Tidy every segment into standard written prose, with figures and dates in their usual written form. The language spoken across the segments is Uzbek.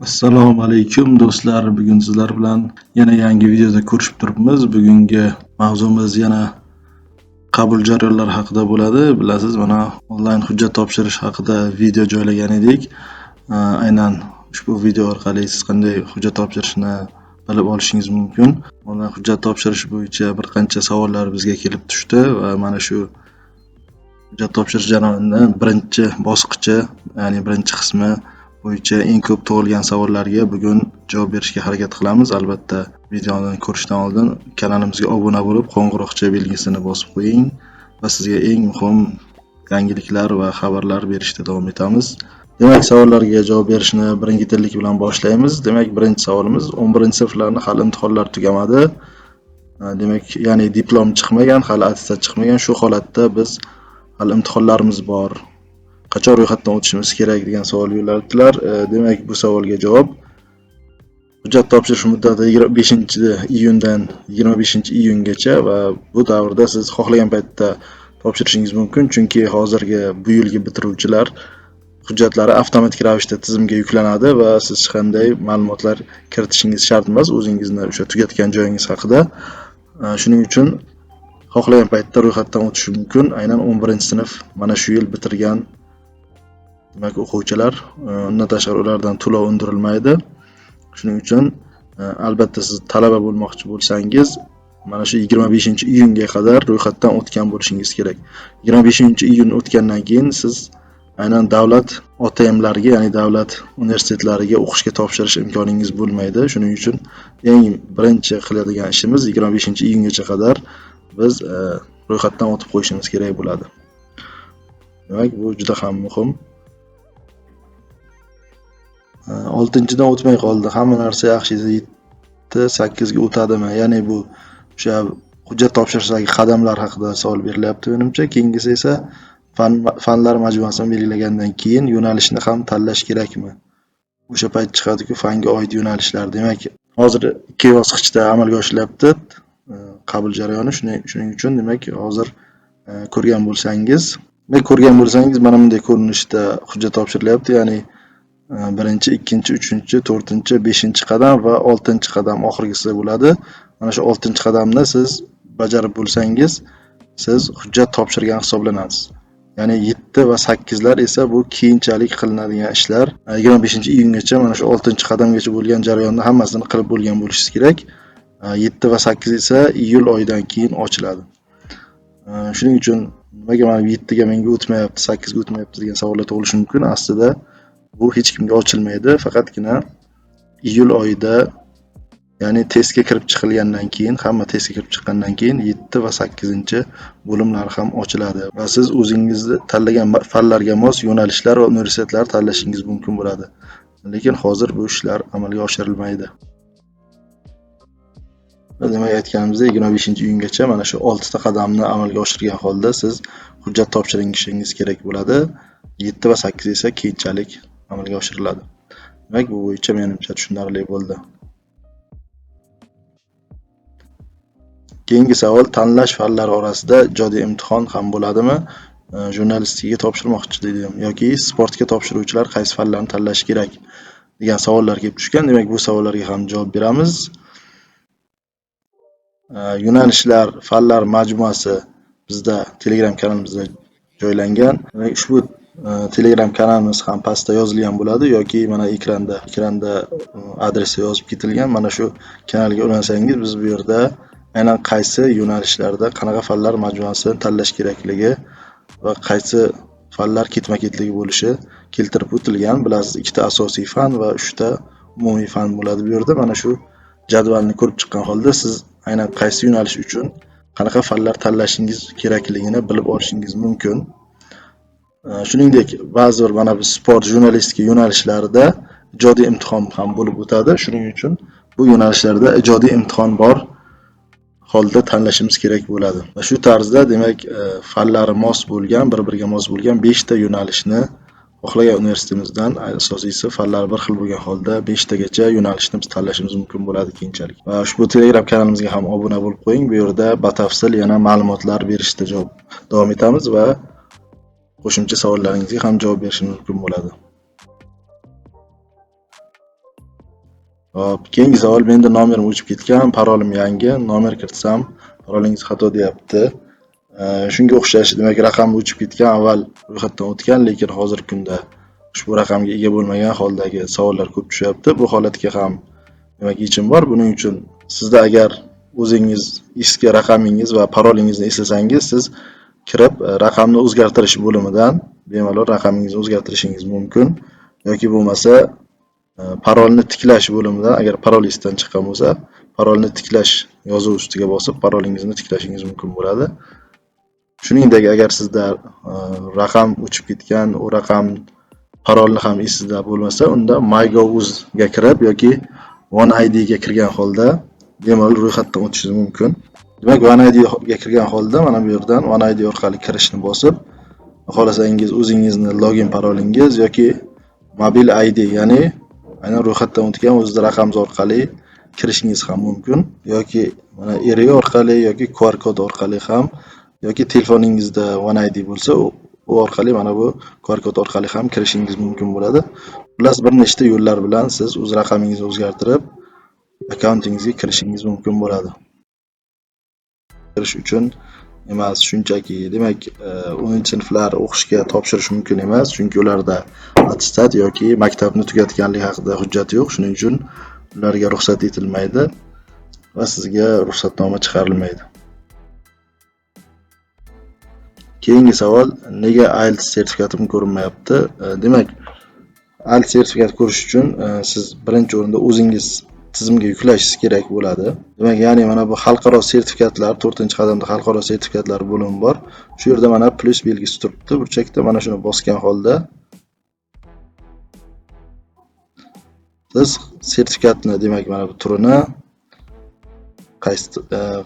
Assalomu alaykum do'stlar. Bugun sizlar bilan yana yangi videoda ko'rishib turibmiz. Bugungi mavzumiz yana qabul jarayonlari haqida bo'ladi. Bilasiz, mana onlayn hujjat topshirish haqida video joylagan edik. Aynan ushbu video orqali siz qanday hujjat topshirishni bilib olishingiz mumkin. Onlayn hujjat topshirish bo'yicha bir qancha savollar bizga kelib tushdi va mana shu hujjat topshirish jarayonining birinchi bosqichi, ya'ni birinchi qismi bo'yicha eng ko'p tug'ilgan savollarga bugun javob berishga harakat qilamiz. Albatta, videoni ko'rishdan oldin kanalimizga obuna bo'lib, qo'ng'iroqcha belgisini bosib qo'ying va sizga eng muhim yangiliklar va xabarlar berishda davom etamiz. Demak, savollarga javob berishni birinchi tillik bilan boshlaymiz. Demak, birinchi savolimiz 11-sinflarning hali imtihonlari tugamadi. Demak, ya'ni diplom chiqmagan, hali attestat chiqmagan. Shu holatda biz hali imtihonlarimiz bor. Qachon ro'yxatdan o'tishimiz kerak degan savol yo'llatdilar. Demak, bu savolga javob hujjat topshirish muddati 25-iyundan 25-iyungacha va bu davrda siz xohlagan paytda topshirishingiz mumkin, chunki hozirgi bu yilgi bitiruvchilar hujjatlari avtomatik ravishda tizimga yuklanadi va siz hech qanday ma'lumotlar kiritishingiz shart emas o'zingizni o'sha tugatgan joyingiz haqida. Shuning uchun xohlagan paytda ro'yxatdan o'tishi mumkin. Aynan 11-sinf mana shu yil bitirgan demak o'quvchilar, undan tashqari ulardan to'lov undirilmaydi. Shuning uchun albatta siz talaba bo'lmoqchi bo'lsangiz, mana shu 25-iyunga qadar ro'yxatdan o'tgan bo'lishingiz kerak. 25-iyun o'tgandan keyin siz aynan davlat OTMlariga, ya'ni davlat universitetlariga o'qishga topshirish imkoningiz bo'lmaydi. Shuning uchun eng birinchi qiladigan ishimiz 25-iyungacha qadar biz ro'yxatdan o'tib qo'yishimiz kerak bo'ladi. Demak, bu juda ham muhim. 6-dan o'tmay qoldi. Hamma narsa yaxshi edi. 7-8 ga o'tadimi? Ya'ni bu o'sha hujjat topshirishdagi qadamlar haqida savol berilyapti menimcha. Keyingisi esa fanlar majmuasini belgilagandan keyin yo'nalishni ham tanlash kerakmi? O'sha payt chiqadi-ku fanga oid yo'nalishlar. Demak, hozir ikki bosqichda amalga oshirilyapti qabul jarayoni. Shuning uchun demak, hozir ko'rgan bo'lsangiz mana bunday ko'rinishda hujjat topshirilyapti. Ya'ni birinchi, ikkinchi, uchinchi, to'rtinchi, beshinchi qadam va 6-qadam oxirgisi bo'ladi. Mana shu 6-qadamni siz bajarib bo'lsangiz, siz hujjat topshirgan hisoblanasiz. Ya'ni 7 va 8lar esa bu keyinchalik qilinadigan ishlar. 25-iyungacha mana shu 6-qadamgacha bo'lgan jarayonni hammasini qilib bo'lgan bo'lishingiz kerak. 7 va 8 esa iyul oyidan keyin ochiladi. Shuning uchun nimaga mana 7 ga menga o'tmayapti, 8 ga o'tmayapti degan savollar tug'ilishi mumkin. Aslida bu hech kimga ochilmaydi, faqatgina iyul oyida, ya'ni testga kirib chiqilgandan keyin, hamma testga kirib chiqqandan keyin 7 va 8-bo'limlar ham ochiladi va siz o'zingizni tanlagan fanlarga mos yo'nalishlar va universitetlar tanlashingiz mumkin bo'ladi. Lekin hozir bu ishlar amalga oshirilmaydi. Demak, aytganimizda 25-iyungacha mana shu 6 ta qadamni amalga oshirgan holda siz hujjat topshirishingiz kerak bo'ladi. 7 va 8 esa keyinchalik amalga oshiriladi. Demak, bu bo'yicha menimcha tushunarli bo'ldi. Keyingi savol, tanlash fanlari orasida ijodiy imtihon ham bo'ladimi? Jurnalistikaga topshirmoqchi dedim yoki sportga topshiruvchilar qaysi fanlarni tanlashi kerak degan savollar kelib tushgan. Demak, bu savollarga ham javob beramiz. Yo'nalishlar, fanlar majmuasi bizda Telegram kanalimizda joylangan. Demak, ushbu Telegram kanalimiz ham pastda yozilgan bo'ladi yoki mana ekranda adresi yozib ketilgan. Mana shu kanalga ulansangiz, biz bu yerda aynan qaysi yo'nalishlarda qanaqa fanlar majmuasini tanlash kerakligi va qaysi fanlar ketma-ketligi bo'lishi keltirib o'tilgan. Bilasiz, 2 ta asosiy fan va 3 ta umumiy fan bo'ladi bu yerda. Mana shu jadvalni ko'rib chiqqan holda siz aynan qaysi yo'nalish uchun qanaqa fanlar tanlashingiz kerakligini bilib olishingiz mumkin. Shuningdek, ba'zi bir mana bu sport jurnalistika yo'nalishlarida ijodiy imtihon ham bo'lib o'tadi. Shuning uchun bu yo'nalishlarda ijodiy imtihon bor holda tanlashimiz kerak bo'ladi. Va shu tarzda demak, fanlari mos bo'lgan, bir-biriga mos bo'lgan 5 ta yo'nalishni xohlagan universitetimizdan, asosiysi fanlar bir xil bo'lgan holda 5 tagacha yo'nalishni biz tanlashimiz mumkin bo'ladi keyinchalik. Va ushbu Telegram kanalimizga ham obuna bo'lib qo'ying. Bu yerda batafsil yana ma'lumotlar berishda davom etamiz va qo'shimcha savollaringizga ham javob berishimiz mumkin bo'ladi. Hop, keyingi savol, menda nomerim o'chib ketgan, parolim yangi, nomer kiritsam, parolingiz xato deyapti. Shunga o'xshash, demak raqam o'chib ketgan, avval ro'yxatdan o'tgan, lekin hozirgi kunda ushbu raqamga ega bo'lmagan holdagi savollar ko'p tushyapti. Bu holatga ham demak yechim bor. Buning uchun sizda agar o'zingiz eski raqamingiz va parolingizni eslasangiz, siz kirib raqamni o'zgartirish bo'limidan bemalol raqamingizni o'zgartirishingiz mumkin yoki bo'lmasa parolni tiklash bo'limidan agar parol esdan chiqqan bo'lsa, parolni tiklash yozuvi ustiga bosib parolingizni tiklashingiz mumkin bo'ladi. Shuningdek, agar sizda raqam o'chib ketgan, u raqam parolni ham esingizda bo'lmasa, unda MyGov.uz ga kirib yoki OneID ga kirgan holda bemalol ro'yxatdan o'tishingiz mumkin. Demak, OneID ga kirgan holda mana bu yerdan OneID orqali kirishni bosib, xohlasangiz o'zingizni login parolingiz yoki mobil ID, ya'ni aynan ro'yxatdan o'tgan o'zida raqamz orqali kirishingiz ham mumkin yoki mana area orqali yoki QR kod orqali ham yoki telefoningizda OneID bo'lsa, u orqali mana bu QR kod orqali ham kirishingiz mumkin bo'ladi. Xullas bir nechta yo'llar bilan siz o'z raqamingizni o'zgartirib akkauntingizga kirishingiz mumkin bo'ladi. Kirish uchun emas, shunchaki demak 10-sinflar o'qishga topshirish mumkin emas, chunki ularda attestat yoki maktabni tugatganlik haqida hujjat yo'q. Shuning uchun ularga ruxsat etilmaydi va sizga ruxsatnoma chiqarilmaydi. Keyingi savol, nega IELTS sertifikatim ko'rinmayapti? Demak, IELTS sertifikat ko'rish uchun siz birinchi o'rinda o'zingiz tizimga yuklashingiz kerak bo'ladi. Demak, ya'ni mana bu xalqaro sertifikatlar, 4-qadamda xalqaro sertifikatlar bo'limi bor. Shu yerda mana plus belgisi turibdi. Burchakda mana shuni bosgan holda siz sertifikatni, demak mana bu turini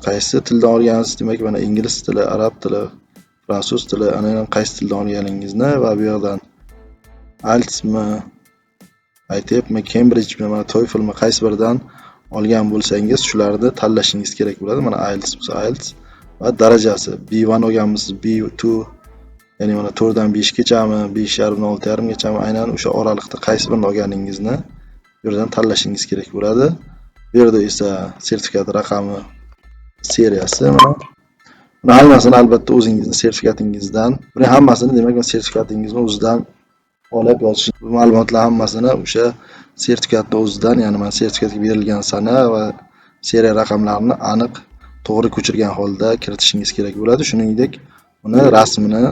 qaysi tildan olgansiz, demak mana ingliz tili, arab tili, fransuz tili, aynan qaysi tildan olganingizni va bu yerdan IELTSmi, ITEPmi, Cambridgemi, mana TOEFLmi qaysi biridan olgan bo'lsangiz, shularni tanlashingiz kerak bo'ladi. Mana IELTS bo'lsa IELTS va darajasi B1 olganmisiz, B2, ya'ni mana 4 dan 5 gachami, 5,5 dan 6,5 gachami, aynan o'sha oralikda qaysi birini olganingizni bu yerdan tanlashingiz kerak bo'ladi. Bu yerda esa sertifikat raqami, seriyasi mana hammasini albatta o'zingizning sertifikatingizdan, buning hammasini demak sertifikatingizni o'zidan olib yozish. Bu ma'lumotlar hammasini o'sha sertifikatning o'zidan, ya'ni mana sertifikatga berilgan sana va seriya raqamlarini aniq to'g'ri ko'chirgan holda kiritishingiz kerak bo'ladi. Shuningdek, uni rasmini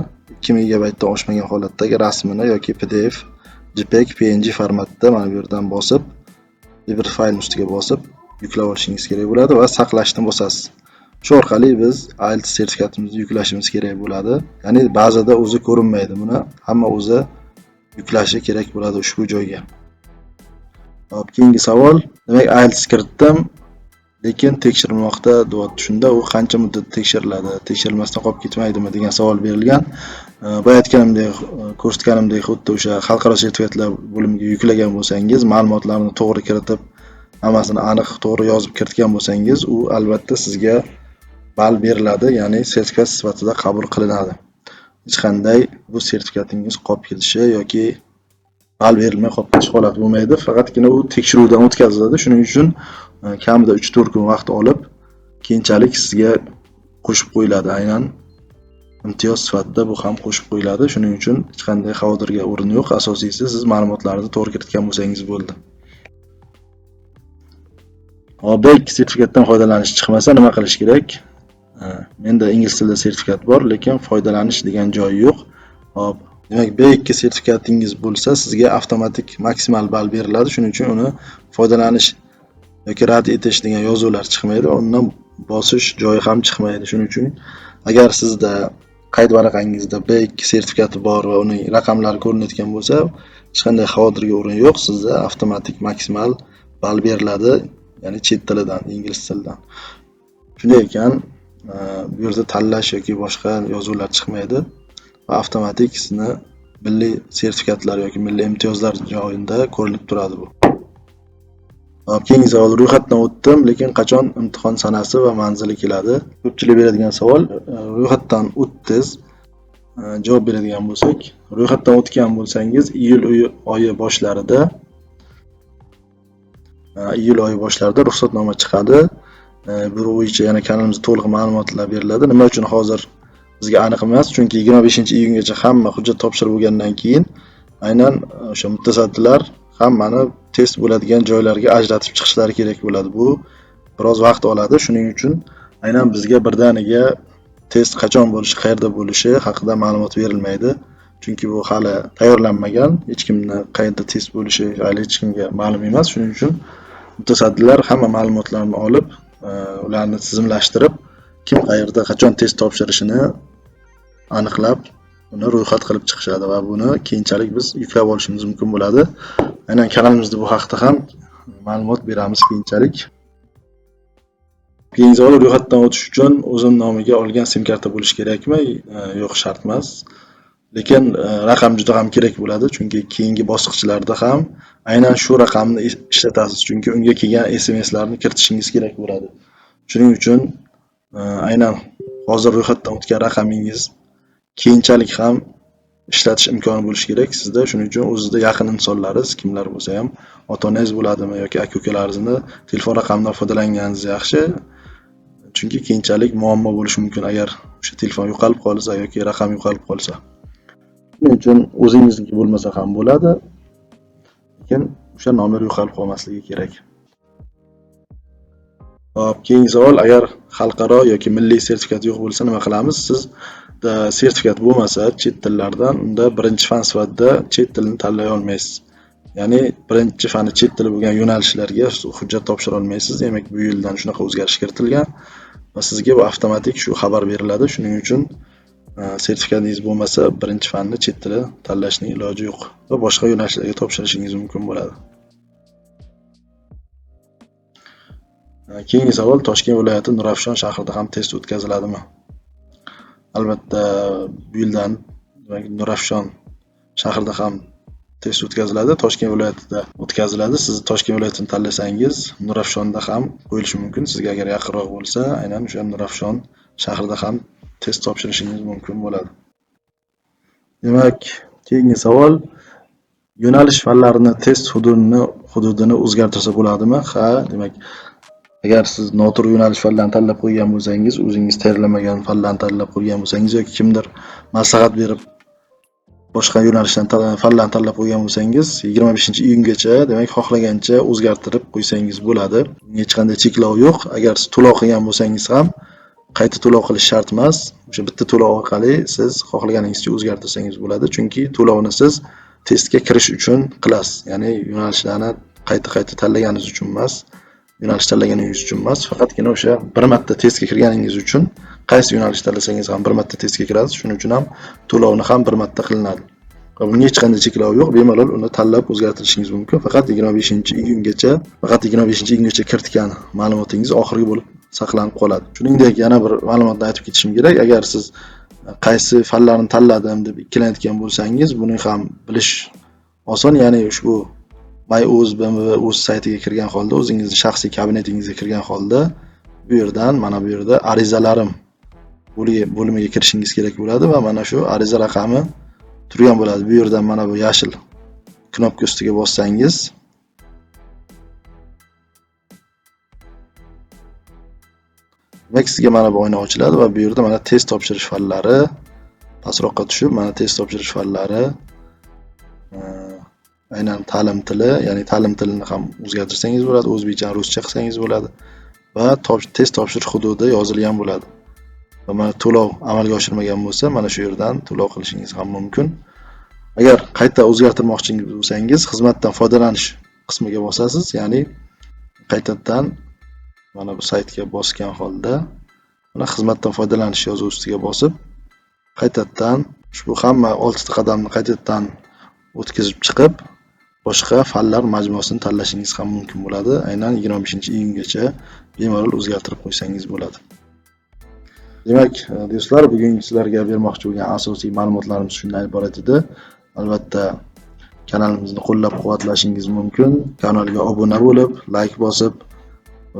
2 megabaytdan oshmagan holatdagi rasmini yoki PDF, JPEG, PNG formatda mana bu yerdan bosib, bir fayl ustiga bosib yuklab olishingiz kerak bo'ladi va saqlashni bosasiz. Shu orqali biz IELTS sertifikatimizni yuklashimiz kerak bo'ladi. Ya'ni ba'zida o'zi ko'rinmaydi, buni hamma o'zi yuklashi kerak bo'ladi ushbu joyga. Hop, keyingi savol, demak IELTS kiritdim, lekin tekshirilmoqda deyapti. Shunda u qancha muddat tekshiriladi? Tekshirilmasdan qolib ketmaydimi degan savol berilgan. Boya aytganimdek, ko'rsatganimdek, xuddi o'sha xalqaro sertifikatlar bo'limiga yuklagan bo'lsangiz, ma'lumotlarni to'g'ri kiritib, hammasini aniq to'g'ri yozib kiritgan bo'lsangiz, u albatta sizga ball beriladi, ya'ni sertifikat sifatida qabul qilinadi. Hech qanday bu sertifikatingiz qolib ketishi yoki ball berilmay qolib ketish holati bo'lmaydi. Faqatgina u tekshiruvdan o'tkaziladi. Shuning uchun kamida 3-4 kun vaqt olib, keyinchalik sizga qo'shib qo'yiladi. Aynan imtiyoz sifatida bu ham qo'shib qo'yiladi. Shuning uchun hech qanday xavotirga o'rin yo'q. Asosiysi siz ma'lumotlarni to'g'ri kiritgan bo'lsangiz bo'ldi. Hop, sertifikatdan foydalanish chiqmasa nima qilish kerak? Menda ingliz tilida sertifikat bor, lekin foydalanish degan joyi yo'q. Hop, demak B2 sertifikatingiz bo'lsa, sizga avtomatik maksimal ball beriladi. Shuning uchun uni foydalanish yoki rad etish degan yozuvlar chiqmaydi. Undan bosish joyi ham chiqmaydi. Shuning uchun agar sizda qayd varaqangizda B2 sertifikati bor va uning raqamlari ko'rinayotgan bo'lsa, hech qanday xavotirga o'rin yo'q. Sizda avtomatik maksimal ball beriladi, ya'ni chet tilidan, ingliz tilidan. Shunday ekan, bu yerda tanlash yoki boshqa yozuvlar chiqmaydi va avtomatik sizni milliy sertifikatlar yoki milliy imtiyozlar joyida ko'rinib turadi bu. Keyingi savol, ro'yxatdan o'tdim, lekin qachon imtihon sanasi va manzili keladi? Ko'pchilik beradigan savol. Ro'yxatdan o'tdingiz, javob beradigan bo'lsak, ro'yxatdan o'tgan bo'lsangiz, iyul oyi boshlarida iyul oyi boshlarida ruxsatnoma chiqadi. Bu bo'yicha yana kanalimizda to'liq ma'lumotlar beriladi. Nima uchun hozir bizga aniq emas, chunki 25-iyungacha hamma hujjat topshirib bo'lgandan keyin aynan o'sha mutasaddilar hammani test bo'ladigan joylarga ajratib chiqishlari kerak bo'ladi. Bu biroz vaqt oladi. Shuning uchun aynan bizga birdaniga test qachon bo'lishi, qayerda bo'lishi haqida ma'lumot berilmaydi. Chunki bu hali tayyorlanmagan, hech kimni qayerda test bo'lishi hali hech kimga ma'lum emas. Shuning uchun mutasaddilar hamma ma'lumotlarni olib, ularni tizimlashtirib, kim qayerda qachon test topshirishini aniqlab, uni ro'yxat qilib chiqishadi va buni keyinchalik biz yuklab olishimiz mumkin bo'ladi. Aynan kanalimizda bu haqda ham ma'lumot beramiz keyinchalik. Keyingi savol, ro'yxatdan o'tish uchun o'zim nomiga olgan sim karta bo'lishi kerakmi? Yo'q, shart emas. Lekin raqam juda ham kerak bo'ladi, chunki keyingi bosqichlarda ham aynan shu raqamni ishlatasiz, chunki unga kelgan SMSlarni kiritishingiz kerak bo'ladi. Shuning uchun aynan hozir ro'yxatdan o'tgan raqamingiz keyinchalik ham ishlatish imkoni bo'lishi kerak sizda. Shuning uchun o'zingizda yaqin insonlaringiz kimlar bo'lsa ham, ota-onangiz bo'ladimi yoki aka-ukalaringizni telefon raqamidan foydalanganingiz yaxshi. Chunki keyinchalik muammo bo'lishi mumkin agar o'sha telefon yo'qolib qolsa yoki raqam yo'qolib qolsa. Shuning uchun o'zingizniki bo'lmasa ham bo'ladi, lekin o'sha nomer yo'qolib qolmasligi kerak. Hop, keyingi savol, agar xalqaro yoki milliy sertifikat yo'q bo'lsa nima qilamiz? Sizda sertifikat bo'lmasa chet tillardan, unda birinchi fan sifatida chet tilini tanlay olmaysiz. Ya'ni birinchi fani chet tili bo'lgan yo'nalishlarga hujjat topshira olmaysiz. Demak, bu yildan shunaqa o'zgarish kiritilgan va sizga bu avtomatik shu xabar beriladi. Shuning uchun sertifikatingiz bo'lmasa birinchi fanni chet tili tanlashning iloji yo'q va boshqa yo'nalishlarga topshirishingiz mumkin bo'ladi. Keyingi savol, Toshkent viloyati Nurafshon shahrida ham test o'tkaziladimi? Albatta, bu yildan Nurafshon shahrida ham test o'tkaziladi, Toshkent viloyatida o'tkaziladi. Siz Toshkent viloyatini tanlasangiz, Nurafshonda ham qo'yilishi mumkin. Sizga agar yaqinroq bo'lsa, aynan o'sha Nurafshon shahrida ham test topshirishingiz mumkin bo'ladi. Demak, keyingi savol, yo'nalish fanlarini test hududini o'zgartirsa bo'ladimi? Ha, demak, agar siz noto'g'ri yo'nalish fanlarini tanlab qo'ygan bo'lsangiz, o'zingiz tayyorlamagan fanlarni tanlab qo'ygan bo'lsangiz yoki kimdir maslahat berib boshqa yo'nalishdan fanlarni tanlab qo'ygan bo'lsangiz, 25-iyungacha, demak, xohlagancha o'zgartirib qo'ysangiz bo'ladi. Hech qanday cheklov yo'q. Agar siz to'lov qilgan bo'lsangiz ham qayta to'lov qilish shart emas. O'sha bitta to'lov orqali siz xohlaganingizcha o'zgartirsangiz bo'ladi, chunki to'lovni siz testga kirish uchun qilasiz. Ya'ni yo'nalishlarni qayta tanlaganingiz uchun emas, yo'nalish tanlaganingiz uchun emas, faqatgina o'sha bir marta testga kirganingiz uchun qaysi yo'nalish tanlasangiz ham bir marta testga kirasiz. Shuning uchun ham to'lovni ham bir marta qilinadi. Bunga hech qanday cheklov yo'q, bemalol uni tanlab o'zgartirishingiz mumkin. Faqat 25-iyungacha kiritgan ma'lumotingiz oxirgi bo'lib saqlanib qoladi. Shuningdek, yana bir ma'lumotni aytib ketishim kerak. Agar siz qaysi fanlarni tanladim deb ikkilanayotgan bo'lsangiz, buni ham bilish oson. Ya'ni ushbu MyO'z saytiga kirgan holda, o'zingizning shaxsiy kabinetingizga kirgan holda, bu yerdan mana bu yerda arizalarim bo'limiga kirishingiz kerak bo'ladi va mana shu ariza raqami turgan bo'ladi. Bu yerdan mana bu yashil knopka ustiga bossangiz, demak, sizga mana bu oyna ochiladi va bu yerda mana test topshirish fanlari pastroqqa tushib, mana test topshirish fanlari, aynan ta'lim tili, ya'ni ta'lim tilini ham o'zgartirsangiz bo'ladi, o'zbekcha, ruscha qilsangiz bo'ladi va test topshirish hududi yozilgan bo'ladi. Va mana to'lov amalga oshirmagan bo'lsa, mana shu yerdan to'lov qilishingiz ham mumkin. Agar qayta o'zgartirmoqchi bo'lsangiz, xizmatdan foydalanish qismiga bosasiz, ya'ni qaytadan mana bu saytga bosgan holda, mana xizmatdan foydalanish yozuvi ustiga bosib, qaytadan ushbu hamma 6 ta qadamni qaytadan o'tkazib chiqib, boshqa fanlar majmuasini tanlashingiz ham mumkin bo'ladi. Aynan 25-iyungacha bemalol o'zgartirib qo'ysangiz bo'ladi. Demak, do'stlar, bugun sizlarga bermoqchi bo'lgan asosiy ma'lumotlarimiz shundan iborat edi. Albatta, kanalimizni qo'llab-quvvatlashingiz mumkin. Kanalga obuna bo'lib, like bosib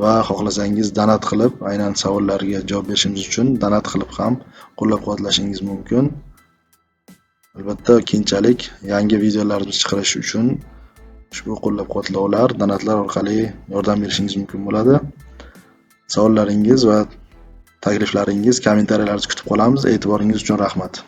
va xohlasangiz donat qilib, aynan savollarga javob berishimiz uchun donat qilib ham qo'llab-quvvatlashingiz mumkin. Albatta, keyinchalik yangi videolarimiz chiqarish uchun ushbu qo'llab-quvvatlovlar, donatlar orqali yordam berishingiz mumkin bo'ladi. Savollaringiz va takliflaringiz kommentariyalarda kutib qolamiz. E'tiboringiz uchun rahmat.